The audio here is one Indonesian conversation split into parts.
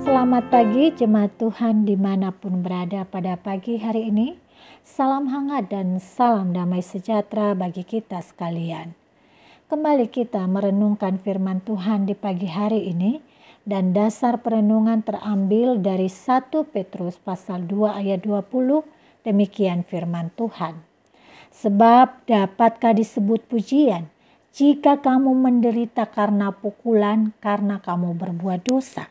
Selamat pagi jemaat Tuhan dimanapun berada pada pagi hari ini. Salam hangat dan salam damai sejahtera bagi kita sekalian. Kembali kita merenungkan firman Tuhan di pagi hari ini. Dan dasar perenungan terambil dari 1 Petrus pasal 2 ayat 20. Demikian firman Tuhan. Sebab dapatkah disebut pujian jika kamu menderita karena pukulan, karena kamu berbuat dosa?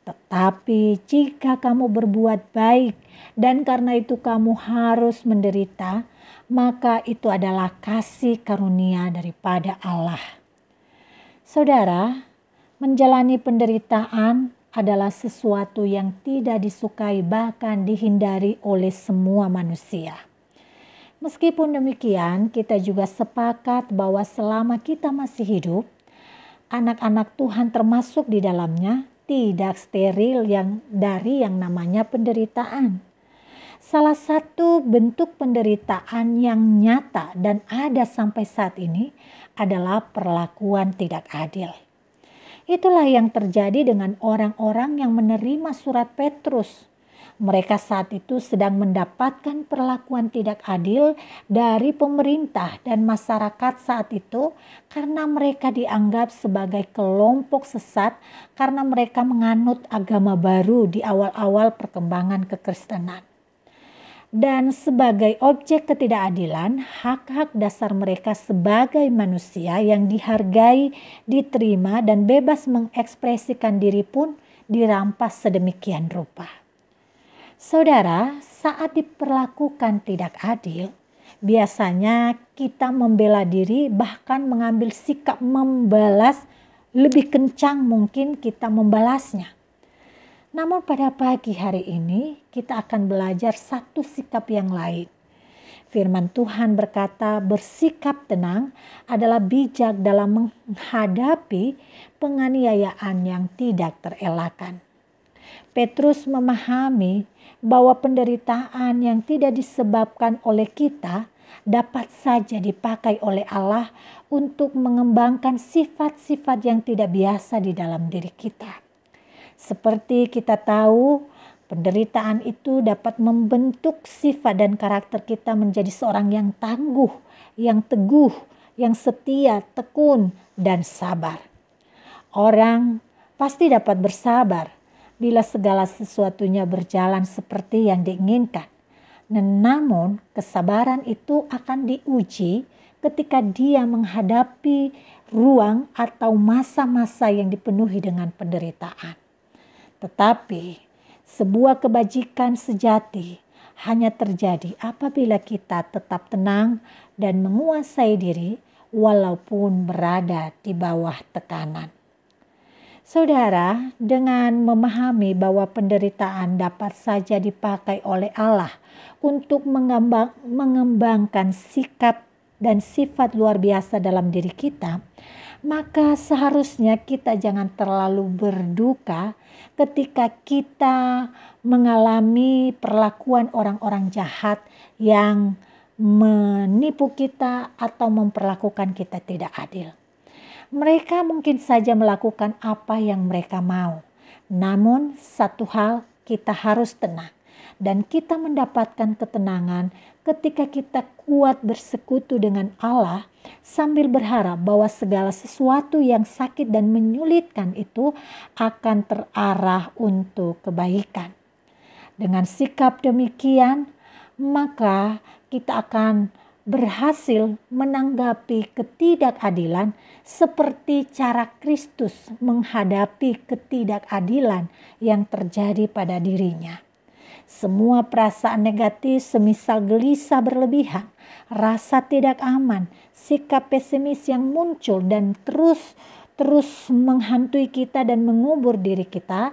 Tetapi jika kamu berbuat baik dan karena itu kamu harus menderita, maka itu adalah kasih karunia daripada Allah. Saudara, menjalani penderitaan adalah sesuatu yang tidak disukai bahkan dihindari oleh semua manusia. Meskipun demikian, kita juga sepakat bahwa selama kita masih hidup, anak-anak Tuhan termasuk di dalamnya, tidak steril dari yang namanya penderitaan. Salah satu bentuk penderitaan yang nyata dan ada sampai saat ini adalah perlakuan tidak adil. Itulah yang terjadi dengan orang-orang yang menerima surat Petrus. Mereka saat itu sedang mendapatkan perlakuan tidak adil dari pemerintah dan masyarakat saat itu karena mereka dianggap sebagai kelompok sesat karena mereka menganut agama baru di awal-awal perkembangan kekristenan. Dan sebagai objek ketidakadilan, hak-hak dasar mereka sebagai manusia yang dihargai, diterima, dan bebas mengekspresikan diri pun dirampas sedemikian rupa. Saudara, saat diperlakukan tidak adil, biasanya kita membela diri bahkan mengambil sikap membalas lebih kencang mungkin kita membalasnya. Namun pada pagi hari ini kita akan belajar satu sikap yang lain. Firman Tuhan berkata bersikap tenang adalah bijak dalam menghadapi penganiayaan yang tidak terelakkan. Petrus memahami bahwa penderitaan yang tidak disebabkan oleh kita dapat saja dipakai oleh Allah untuk mengembangkan sifat-sifat yang tidak biasa di dalam diri kita. Seperti kita tahu, penderitaan itu dapat membentuk sifat dan karakter kita menjadi seorang yang tangguh, yang teguh, yang setia, tekun, dan sabar. Orang pasti dapat bersabar bila segala sesuatunya berjalan seperti yang diinginkan. Namun kesabaran itu akan diuji ketika dia menghadapi ruang atau masa-masa yang dipenuhi dengan penderitaan. Tetapi sebuah kebajikan sejati hanya terjadi apabila kita tetap tenang dan menguasai diri walaupun berada di bawah tekanan. Saudara, dengan memahami bahwa penderitaan dapat saja dipakai oleh Allah untuk mengembangkan sikap dan sifat luar biasa dalam diri kita, maka seharusnya kita jangan terlalu berduka ketika kita mengalami perlakuan orang-orang jahat yang menipu kita atau memperlakukan kita tidak adil. Mereka mungkin saja melakukan apa yang mereka mau. Namun satu hal, kita harus tenang. Dan kita mendapatkan ketenangan ketika kita kuat bersekutu dengan Allah sambil berharap bahwa segala sesuatu yang sakit dan menyulitkan itu akan terarah untuk kebaikan. Dengan sikap demikian, maka kita akan berhasil menanggapi ketidakadilan seperti cara Kristus menghadapi ketidakadilan yang terjadi pada dirinya. Semua perasaan negatif semisal gelisah berlebihan, rasa tidak aman, sikap pesimis yang muncul dan terus menghantui kita dan mengubur diri kita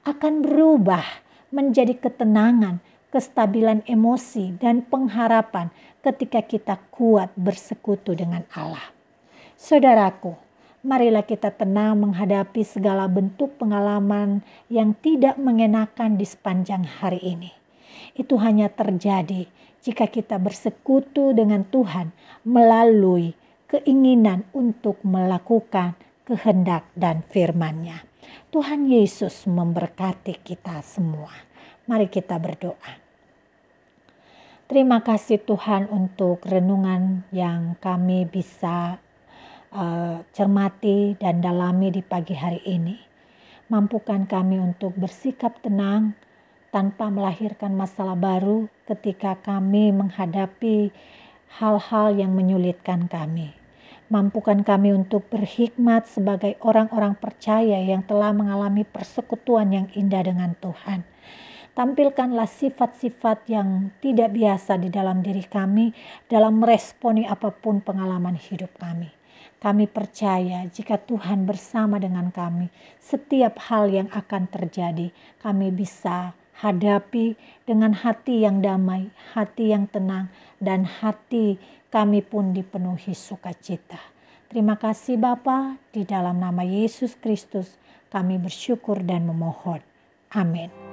akan berubah menjadi ketenangan, kestabilan emosi dan pengharapan ketika kita kuat bersekutu dengan Allah. Saudaraku, marilah kita tenang menghadapi segala bentuk pengalaman yang tidak mengenakan di sepanjang hari ini. Itu hanya terjadi jika kita bersekutu dengan Tuhan melalui keinginan untuk melakukan kehendak dan firman-Nya. Tuhan Yesus memberkati kita semua. Mari kita berdoa. Terima kasih Tuhan untuk renungan yang kami bisa cermati dan dalami di pagi hari ini. Mampukan kami untuk bersikap tenang tanpa melahirkan masalah baru ketika kami menghadapi hal-hal yang menyulitkan kami. Mampukan kami untuk berhikmat sebagai orang-orang percaya yang telah mengalami persekutuan yang indah dengan Tuhan. Tampilkanlah sifat-sifat yang tidak biasa di dalam diri kami dalam meresponi apapun pengalaman hidup kami. Kami percaya jika Tuhan bersama dengan kami, setiap hal yang akan terjadi, kami bisa hadapi dengan hati yang damai, hati yang tenang, dan hati kami pun dipenuhi sukacita. Terima kasih Bapa, di dalam nama Yesus Kristus kami bersyukur dan memohon. Amin.